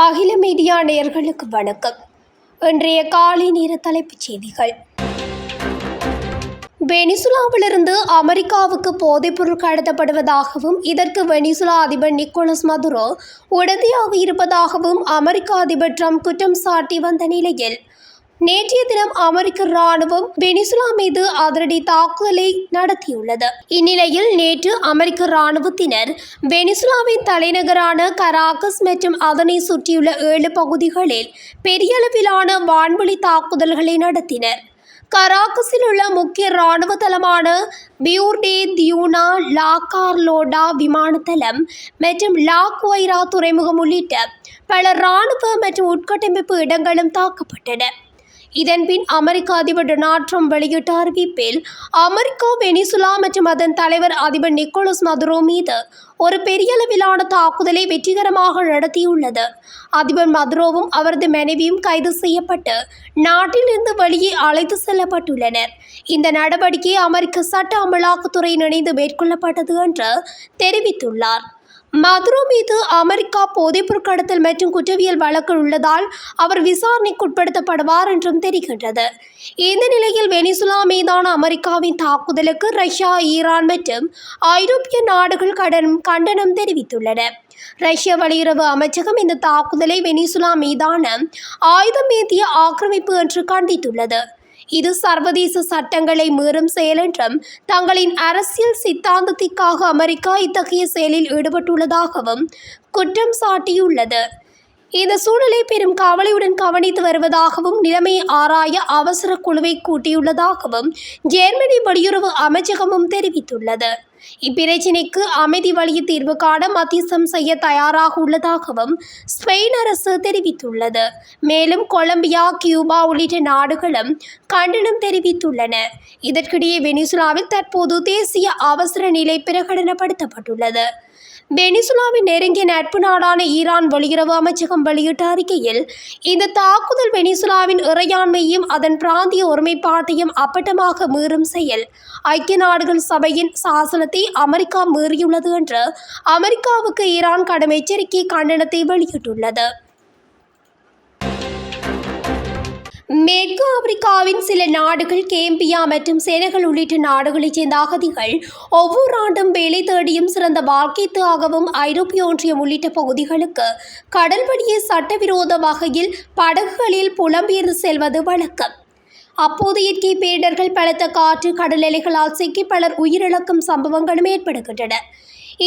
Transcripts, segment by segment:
அகில மீடியா நேயர்களுக்கு வணக்கம். இன்றைய காலை நேர தலைப்புச் செய்திகள். வெனிசுலாவிலிருந்து அமெரிக்காவுக்கு போதைப்பொருள் கடத்தப்படுவதாகவும் இதற்கு வெனிசுலா அதிபர் நிக்கோலஸ் மதுரோ உடந்தையாக இருப்பதாகவும் அமெரிக்க அதிபர் ட்ரம்ப் குற்றம் சாட்டி வந்த நிலையில் நேற்றைய தினம் அமெரிக்க இராணுவம் வெனிசுலா மீது அதிரடி தாக்குதலை நடத்தியுள்ளது. இந்நிலையில் நேற்று அமெரிக்க இராணுவத்தினர் வெனிசுலாவின் தலைநகரான கராகஸ் மற்றும் அதனை சுற்றியுள்ள 7 பகுதிகளில் பெரிய அளவிலான வான்வழி தாக்குதல்களை நடத்தினர். கராகஸில் உள்ள முக்கிய இராணுவ தளமான பியூர்டே தியூனா, லா கார்லோடா விமான தளம் மற்றும் லா குவைரா துறைமுகம் உள்ளிட்ட பல இராணுவ மற்றும் உட்கட்டமைப்பு இடங்களும் தாக்கப்பட்டன. இதன்பின் அமெரிக்க அதிபர் டொனால்ட் ட்ரம்ப் வெளியிட்ட அறிவிப்பில் அமெரிக்கா வெனிசுலா மற்றும் அதன் தலைவர் அதிபர் நிக்கோலஸ் மதுரோ மீது ஒரு பெரிய அளவிலான தாக்குதலை வெற்றிகரமாக நடத்தியுள்ளது. அதிபர் மதுரோவும் அவரது மனைவியும் கைது செய்யப்பட்டு நாட்டிலிருந்து வெளியே அழைத்து செல்லப்பட்டுள்ளனர். இந்த நடவடிக்கை அமெரிக்க சட்ட அமலாக்கத்துறை இணைந்து மேற்கொள்ளப்பட்டது என்று தெரிவித்துள்ளார். மதுரோ மீது அமெரிக்கா போதைப்பொருள் கடத்தல் மற்றும் குற்றவியல் வழக்கு உள்ளதால் அவர் விசாரணைக்கு உட்படுத்தப்படுவார் என்றும் தெரிகின்றது. இந்த நிலையில் வெனிசுலா மீதான அமெரிக்காவின் தாக்குதலுக்கு ரஷ்யா, ஈரான் மற்றும் ஐரோப்பிய நாடுகள் கண்டனம் தெரிவித்துள்ளன. ரஷ்ய வெளியுறவு அமைச்சகம் இந்த தாக்குதலை வெனிசுலா மீதான ஆயுதமேந்திய ஆக்கிரமிப்பு என்று கண்டித்துள்ளது. இது சர்வதேச சட்டங்களை மீறும் செயல் என்றும் தங்களின் அரசியல் சித்தாந்தத்திற்காக அமெரிக்கா இத்தகைய செயலில் ஈடுபட்டுள்ளதாகவும் குற்றம் சாட்டியுள்ளது. இந்த சூழலை பெரும் கவலையுடன் கவனித்து வருவதாகவும் நிலைமையை ஆராய அவசர குழுவை கூட்டியுள்ளதாகவும் ஜெர்மனி வெளியுறவு அமைச்சகமும் தெரிவித்துள்ளது. இப்பிரச்சினைக்கு அமைதி வழியில் தீர்வு காண மத்தியஸ்தம் செய்ய தயாராக உள்ளதாகவும் ஸ்பெயின் அரசு தெரிவித்துள்ளது. மேலும் கொலம்பியா, கியூபா உள்ளிட்ட நாடுகளும் கண்டனம் தெரிவித்துள்ளன. இதற்கிடையே வெனிசுலாவில் தற்போது தேசிய அவசர நிலை பிரகடனப்படுத்தப்பட்டுள்ளது. வெனிசுலாவின் நெருங்கிய நட்பு நாடான ஈரான் வெளியுறவு அமைச்சகம் வெளியிட்ட அறிக்கையில் இந்த தாக்குதல் வெனிசுலாவின் இறையாண்மையையும் அதன் பிராந்திய ஒருமைப்பாட்டையும் அப்பட்டமாக மீறும் செயல். ஐக்கிய நாடுகள் சபையின் சாசனத்தை அமெரிக்கா மீறியுள்ளது என்று அமெரிக்காவுக்கு ஈரான் கடும் எச்சரிக்கை கண்டனத்தை வெளியிட்டுள்ளது. மேற்கு ஆப்பிரிக்காவின் சில நாடுகள், கேம்பியா மற்றும் செனகல் உள்ளிட்ட நாடுகளைச் சேர்ந்த அகதிகள் ஒவ்வொரு ஆண்டும் வேலை தேடியும் சிறந்த வாழ்க்கைக்காகவும் ஐரோப்பிய ஒன்றியம் உள்ளிட்ட பகுதிகளுக்கு கடல் வழியே சட்டவிரோத வகையில் படகுகளில் புலம்பெயர்ந்து செல்வது வழக்கம். அப்போது இயற்கை பேரிடர்கள், பலத்த காற்று, கடல் அலைகளால் சிக்கி பலர் உயிரிழக்கும் சம்பவங்களும் ஏற்படுகின்றன.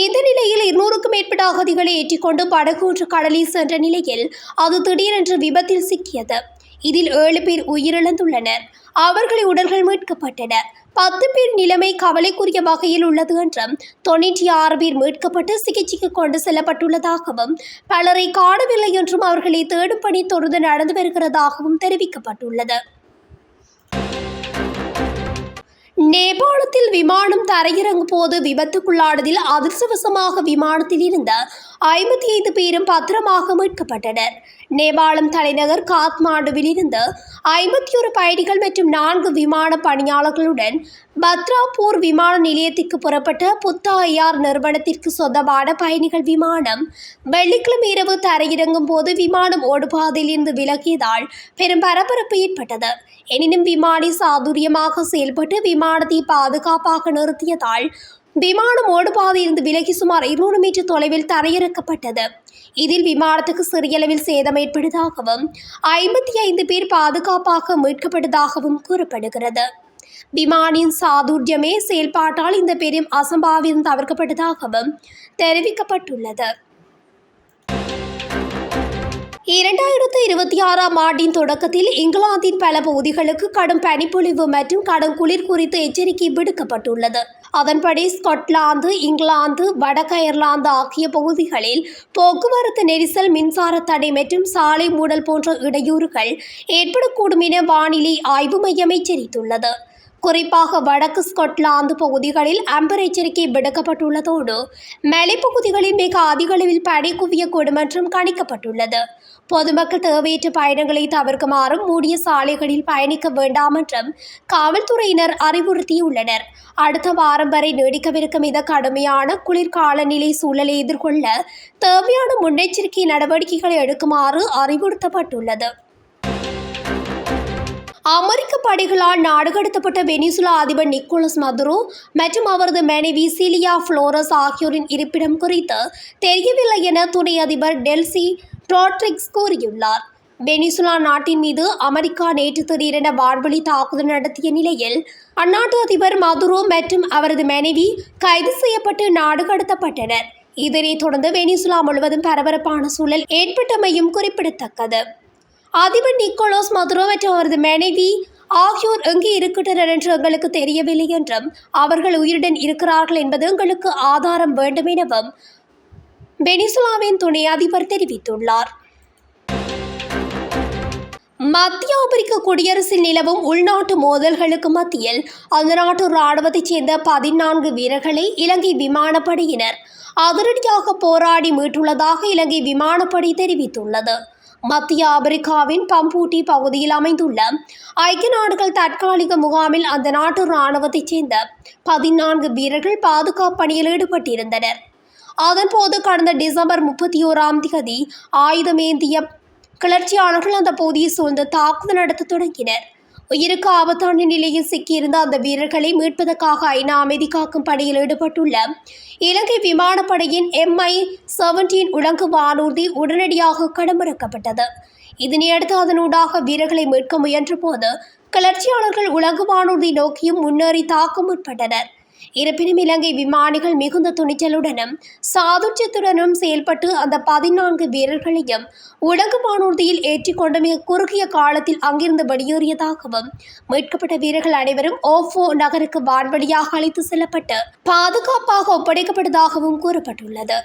இந்த நிலையில் 200க்கும் மேற்பட்ட அகதிகளை ஏற்றிக்கொண்டு படகு ஒன்று கடலில் சென்ற நிலையில் அது திடீரென்று விபத்தில் சிக்கியது. இதில் 7 பேர் உயிரிழந்துள்ளனர். அவர்களின் உடல்கள் மீட்கப்பட்டன. 10 பேர் நிலைமை கவலைக்குரிய வகையில் உள்ளது என்றும் 96 பேர் மீட்கப்பட்டு சிகிச்சைக்கு கொண்டு செல்லப்பட்டுள்ளதாகவும் பலரை காணவில்லை என்றும் அவர்களை தேடும் பணி தொடர்ந்து நடந்து வருகிறதாகவும் தெரிவிக்கப்பட்டுள்ளது. நேபாளத்தில் விமானம் தரையிறங்கும் போது விபத்துக்குள்ளானதில் அதிர்ஷ்டவசமாக விமானத்தில் இருந்த 55 பேரும் பத்திரமாக மீட்கப்பட்டனர். நேபாளம் தலைநகர் காத்மாண்டுவில் இருந்து 51 பயணிகள் மற்றும் 4 விமான பணியாளர்களுடன் பத்ராபூர் விமான நிலையத்திற்கு புறப்பட்ட புத்தா ஏர் நிறுவனத்திற்கு சொந்தமான பயணிகள் விமானம் வெள்ளிக்கிழமை இரவு தரையிறங்கும் போது விமானம் ஓடுபாதையில் இருந்து விலகியதால் பெரும் பரபரப்பு ஏற்பட்டது. எனினும் விமானி சாதுரியமாக செயல்பட்டு விமானத்தை பாதுகாப்பாக நிறுத்தியதால் விமானம் ஓடுபாதையிலிருந்து விலகி சுமார் 200 மீட்டர் தொலைவில் தரையிறக்கப்பட்டது. இதில் விமானத்துக்கு சிறிய அளவில் சேதம் ஏற்பட்டதாகவும் 55 பேர் பாதுகாப்பாக மீட்கப்பட்டதாகவும் கூறப்படுகிறது. விமானியின் சாதுர்யமே செயல்பாட்டால் இந்த பெரும் அசம்பாவிதம் தவிர்க்கப்பட்டதாகவும் தெரிவிக்கப்பட்டுள்ளது. 2026ஆம் ஆண்டின் தொடக்கத்தில் இங்கிலாந்தின் பல பகுதிகளுக்கு கடும் பனிப்பொழிவு மற்றும் கடும் குளிர் குறித்து எச்சரிக்கை விடுக்கப்பட்டுள்ளது. அதன்படி ஸ்காட்லாந்து, இங்கிலாந்து, வடக்கு அயர்லாந்து ஆகிய பகுதிகளில் போக்குவரத்து நெரிசல், மின்சார தடை மற்றும் சாலை மூடல் போன்ற இடையூறுகள் ஏற்படக்கூடும் என வானிலை ஆய்வு மையம் எச்சரித்துள்ளது. குறிப்பாக வடக்கு ஸ்காட்லாந்து பகுதிகளில் அம்பர் எச்சரிக்கை விடுக்கப்பட்டுள்ளதோடு மலைப்பகுதிகளில் மிக அதிக அளவில் பனி குவியக்கூடும் என்றும் கணிக்கப்பட்டுள்ளது. பொதுமக்கள் தேவையற்ற பயணங்களை தவிர்க்குமாறும் மூடிய சாலைகளில் பயணிக்க வேண்டாம் என்றும் காவல்துறையினர் அறிவுறுத்தியுள்ளனர். அடுத்த வாரம் வரை நீடிக்கவிருக்கும் இந்த கடுமையான குளிர்காலநிலை சூழலை எதிர்கொள்ள தேவையான முன்னெச்சரிக்கை நடவடிக்கைகளை எடுக்குமாறு அறிவுறுத்தப்பட்டுள்ளது. அமெரிக்க படைகளால் நாடு கடத்தப்பட்ட வெனிசுலா அதிபர் நிக்கோலஸ் மதுரோ மற்றும் அவரது மனைவி சிலியா புளோரஸ் ஆகியோரின் இருப்பிடம் குறித்து தெரியவில்லை என துணை அதிபர் டெல்சி ரோட்ரிக்ஸ் கூறியுள்ளார். வெனிசுலா நாட்டின் மீது அமெரிக்கா நேற்று திடீரென வான்வழி தாக்குதல் நடத்திய நிலையில் அந்நாட்டு அதிபர் மதுரோ மற்றும் அவரது மனைவி கைது செய்யப்பட்டு நாடு கடத்தப்பட்டனர். இதனைத் தொடர்ந்து வெனிசுலா முழுவதும் பரபரப்பான சூழல் ஏற்பட்டமையும் குறிப்பிடத்தக்கது. அதிபர் நிக்கோலஸ் மதுரோ மற்றும் அவரது மனைவி ஆகியோர் எங்கே இருக்கின்றனர் என்று எங்களுக்கு தெரியவில்லை என்றும் அவர்கள் உயிருடன் இருக்கிறார்கள் என்பது எங்களுக்கு ஆதாரம் வேண்டும் எனவும் வெனிசுலாவின் துணை அதிபர் தெரிவித்துள்ளார். மத்திய ஆப்பிரிக்க குடியரசில் நிலவும் உள்நாட்டு மோதல்களுக்கு மத்தியில் அந்த நாட்டு இராணுவத்தைச் சேர்ந்த 14 வீரர்களை இலங்கை விமானப்படையினர் அதிரடியாக போராடி மீட்டுள்ளதாக இலங்கை விமானப்படை தெரிவித்துள்ளது. மத்திய ஆப்பிரிக்காவின் பம்பூட்டி பகுதியில் அமைந்துள்ள ஐக்கிய நாடுகள் தற்காலிக முகாமில் அந்த நாட்டு இராணுவத்தைச் சேர்ந்த 14 வீரர்கள் பாதுகாப்பு பணியில் ஈடுபட்டிருந்தனர். அதன்போது கடந்த டிசம்பர் 31ஆம் தேதி ஆயுதமேந்திய கிளர்ச்சியாளர்கள் அந்த பகுதியை சூழ்ந்து தாக்குதல் நடத்த தொடங்கினர். உயிருக்கு ஆபத்தான நிலையில் சிக்கியிருந்த அந்த வீரர்களை மீட்பதற்காக ஐநா அமைதி காக்கும் பணியில் ஈடுபட்டுள்ள இலங்கை விமானப்படையின் MI-17 உலங்கு வானூர்தி உடனடியாக களமிறக்கப்பட்டது. இதனையடுத்து அதனூடாக வீரர்களை மீட்க முயன்ற போது கிளர்ச்சியாளர்கள் உலங்கு வானூர்தி நோக்கியும் முன்னேறி தாக்க முற்பட்டனர். இருப்பினும் இலங்கை விமானிகள் மிகுந்த துணிச்சலுடனும் சாதுர்யத்துடனும் செயல்பட்டு அந்த 14 வீரர்களையும் உலங்கு வானூர்தியில் ஏற்றிக்கொண்டு மிக குறுகிய காலத்தில் அங்கிருந்து வெளியேறியதாகவும் மீட்கப்பட்ட வீரர்கள் அனைவரும் ஓஃபோ நகருக்கு வான்வழியாக அழைத்து செல்லப்பட்டு பாதுகாப்பாக ஒப்படைக்கப்பட்டதாகவும் கூறப்பட்டுள்ளது.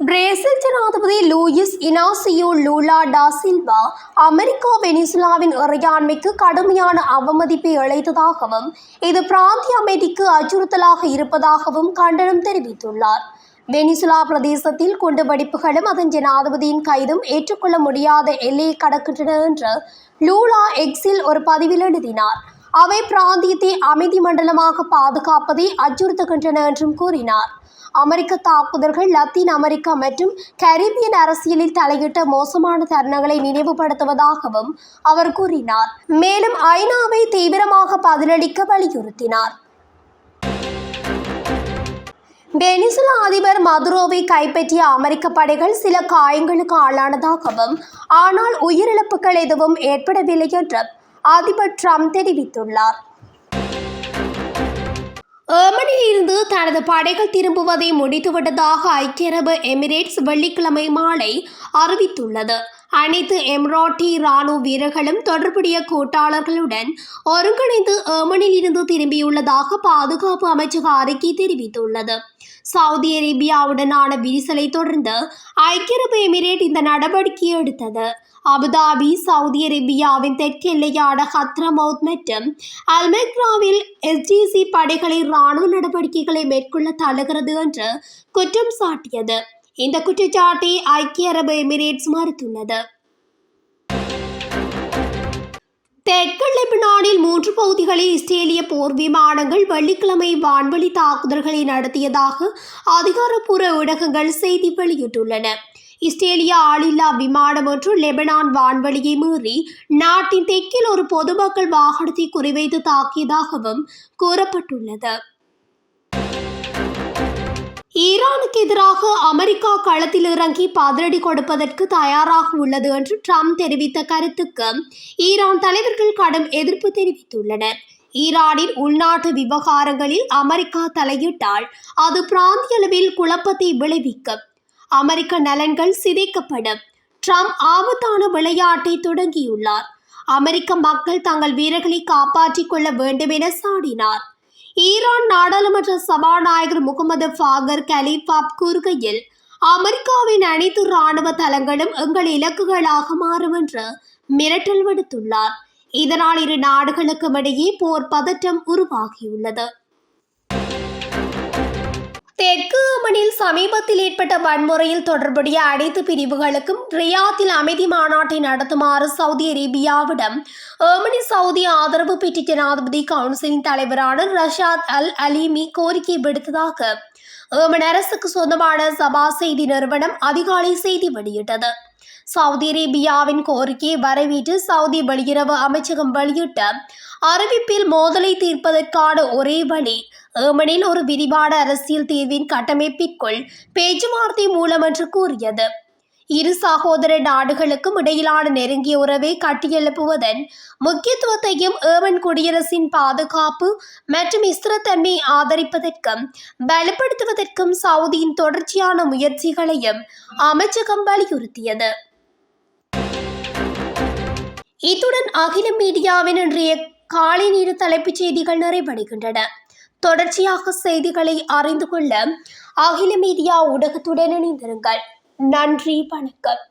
பிரேசில் ஜனாதிபதி லூயிஸ் இனாசியோ லூலா டா சில்வா அமெரிக்கா வெனிசுலாவின் இறையாண்மைக்கு கடுமையான அவமதிப்பை அளித்ததாகவும் இது பிராந்திய அமைதிக்கு அச்சுறுத்தலாக இருப்பதாகவும் கண்டனம் தெரிவித்துள்ளார். வெனிசுலா பிரதேசத்தில் குண்டுவெடிப்புகளும் அதன் ஜனாதிபதியின் கைதும் ஏற்றுக்கொள்ள முடியாத எல்லையை கடக்கின்றன என்று லூலா எக்ஸில் ஒரு பதிவில் எழுதினார். அவை பிராந்தியத்தை அமைதி மண்டலமாக பாதுகாப்பதை அச்சுறுத்துகின்றன என்றும் கூறினார். அமெரிக்க தாக்குதல்கள் லத்தீன் அமெரிக்கா மற்றும் கரீபியன் அரசியலில் தலையிட்ட மோசமான தருணங்களை நினைவுபடுத்துவதாகவும் அவர் கூறினார். மேலும் ஐநாவை தீவிரமாக பதிலளிக்க வலியுறுத்தினார். வெனிசுலா அதிபர் மதுரோவை கைப்பற்றிய அமெரிக்க படைகள் சில காயங்களுக்கு ஆளானதாகவும் ஆனால் உயிரிழப்புகள் எதுவும் ஏற்படவில்லை என்றும் அதிபர் ட்ரம்ப் தெரிவித்துள்ளார். ஏமனில் இருந்து தனது படைகள் திரும்புவதை முடித்துவிட்டதாக ஐக்கிய அரபு எமிரேட்ஸ் வெள்ளிக்கிழமை மாலை அறிவித்துள்ளது. அனைத்து எமிராட்டி இராணுவ வீரர்களும் தொடர்புடைய கூட்டாளர்களுடன் ஒருங்கிணைந்து ஏமனில் இருந்து திரும்பியுள்ளதாக பாதுகாப்பு அமைச்சக அறிக்கை தெரிவித்துள்ளது. சவுதி அரேபியாவுடனான விரிசலை தொடர்ந்து ஐக்கிய அரபு எமிரேட் இந்த நடவடிக்கையை எடுத்தது. அபுதாபி சவுதி அரேபியாவின் தெற்கு எல்லையான ஹத்ரமவுத் மற்றும் அல்மெக்ராவில் SDC படைகளை இராணுவ நடவடிக்கைகளை மேற்கொள்ள தள்ளுகிறது என்று குற்றம் சாட்டியது. இந்த குற்றச்சாட்டை ஐக்கிய அரபு எமிரேட்ஸ் மறுத்துள்ளது. தெற்கு லெபனானில் 3 பகுதிகளில் இஸ்ரேலிய போர் விமானங்கள் வெள்ளிக்கிழமை வான்வழி தாக்குதல்களை நடத்தியதாக அதிகாரப்பூர்வ ஊடகங்கள் செய்தி வெளியிட்டுள்ளன. இஸ்ரேலிய ஆளில்லா விமானம் ஒன்று லெபனான் வான்வழியை மீறி நாட்டின் தெற்கில் ஒரு பொதுமக்கள் வாகனத்தை குறிவைத்து தாக்கியதாகவும் கூறப்பட்டுள்ளது. ஈரானுக்கு எதிராக அமெரிக்கா களத்தில் இறங்கி பதிலடி கொடுப்பதற்கு தயாராக உள்ளது என்று ட்ரம்ப் தெரிவித்த கருத்துக்கு ஈரான் தலைவர்கள் கடும் எதிர்ப்பு தெரிவித்துள்ளனர். ஈரானின் உள்நாட்டு விவகாரங்களில் அமெரிக்கா தலையிட்டால் அது பிராந்திய அளவில் குழப்பத்தை விளைவிக்கும். அமெரிக்க நலன்கள் சிதைக்கப்படும். ட்ரம்ப் ஆபத்தான விளையாட்டை தொடங்கியுள்ளார். அமெரிக்க மக்கள் தங்கள் வீரர்களை காப்பாற்றிக் கொள்ள வேண்டும் என சாடினார். ஈரான் நாடாளுமன்ற சபாநாயகர் முகமது பாகர் கலீஃபாப் கூறுகையில், அமெரிக்காவின் அனைத்து இராணுவ தளங்களும் எங்கள் இலக்குகளாக மாறும் என்று மிரட்டல் விடுத்துள்ளார். இதனால் இரு நாடுகளுக்கும் இடையே போர் பதற்றம் உருவாகியுள்ளது. தெற்கு ஏமனில் சமீபத்தில் ஏற்பட்ட வன்முறையில் தொடர்புடைய அனைத்து பிரிவுகளுக்கும் ரியாத்தில் அமைதி மாநாட்டை நடத்துமாறு சவுதி அரேபியாவிடம் ஏமனி சவுதி ஆதரவு பெற்ற ஜனாதிபதி கவுன்சிலின் தலைவரான ரஷாத் அல் அலீமி கோரிக்கை விடுத்ததாக ஏமன் அரசுக்கு சொந்தமான சபா செய்தி நிறுவனம் அதிகாலை செய்தி வெளியிட்டது. சவுதி அரேபியாவின் கோரிக்கையை வரவேற்று சவுதி வெளியுறவு அமைச்சகம் வெளியிட்ட அறிவிப்பில் மோதலை தீர்ப்பதற்கான ஒரே வழி ஏமனில் ஒரு விரிவான அரசியல் தீர்வின் கட்டமைப்பிற்குள் பேச்சுவார்த்தை மூலம் என்று கூறியது. இரு சகோதர நாடுகளுக்கும் இடையிலான நெருங்கிய உறவை கட்டியெழுப்புவதன் முக்கியத்துவத்தையும் ஏமன் குடியரசின் பாதுகாப்பு மற்றும் ஸ்திரத்தன்மையை ஆதரிப்பதற்கும் பலப்படுத்துவதற்கும் சவுதியின் தொடர்ச்சியான முயற்சிகளையும் அமைச்சகம் வலியுறுத்தியது. இத்துடன் அகில மீடியாவின் இன்றைய காலை நேர தலைப்புச் செய்திகள் நிறைவடைகின்றன. தொடர்ச்சியாக செய்திகளை அறிந்து கொள்ள அகில மீடியா ஊடகத்துடன் இணைந்திருங்கள். நன்றி, வணக்கம்.